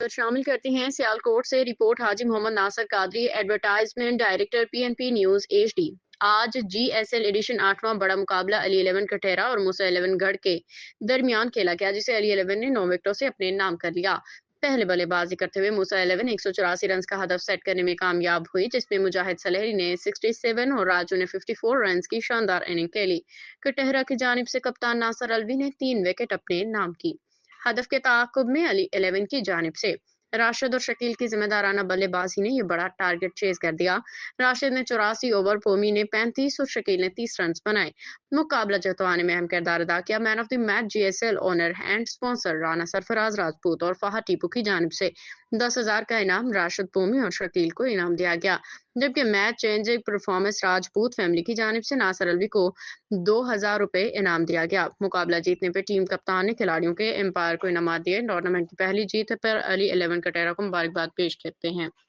خبر شامل کرتے ہیں سیالکوٹ سے report Haji Muhammad Nasir Qadri advertisement director P N P news H D. آج جی ایس ایل ایڈیشن 8واں بڑا مقابلہ علی 11 کٹہرہ اور موسیٰ 11 گڑھ کے درمیان کھیلا گیا، جسے علی 11 نے 9 وکٹوں سے اپنے نام کر لیا۔ پہلے بلے بازی کرتے ہوئے موسیٰ 11 184 رنز کا ہدف سیٹ کرنے میں کامیاب ہوئی، جس میں مجاہد سلہری نے 67 اور راجو نے 54 رنز کی شاندار اننگ کھیلی۔ کٹہرہ کی جانب سے کپتان ناصر الوی نے 3 وکٹ اپنے نام کی۔ ہدف کے تعاقب میں علی 11 کی جانب سے راشد اور شکیل کی ذمہ دارانہ بلے بازی نے یہ بڑا ٹارگٹ چیز کر دیا۔ راشد نے 84 اوور، پومی نے 35 اور شکیل نے 30 رنز بنائے۔ مقابلہ جتوانے میں اہم کردار ادا کیا۔ Man of the match G S L owner and sponsor Rana Sarfraz Rajput اور فہد ٹیپو کی جانب سے 10,000 کا انعام راشد، پومی اور شکیل کو انعام دیا گیا، جبکہ match changing performance Rajput family کی جانب سے ناصر الوی کو 2,000 روپے انعام دیا گیا۔ مقابلہ جیتنے پر ٹیم کپتان نے کھلاڑیوں کے امپائر کو انعامات دیے۔ ٹورنامنٹ کی پہلی جیت پر علی 11 کٹہرہ کو مبارکباد پیش کرتے ہیں۔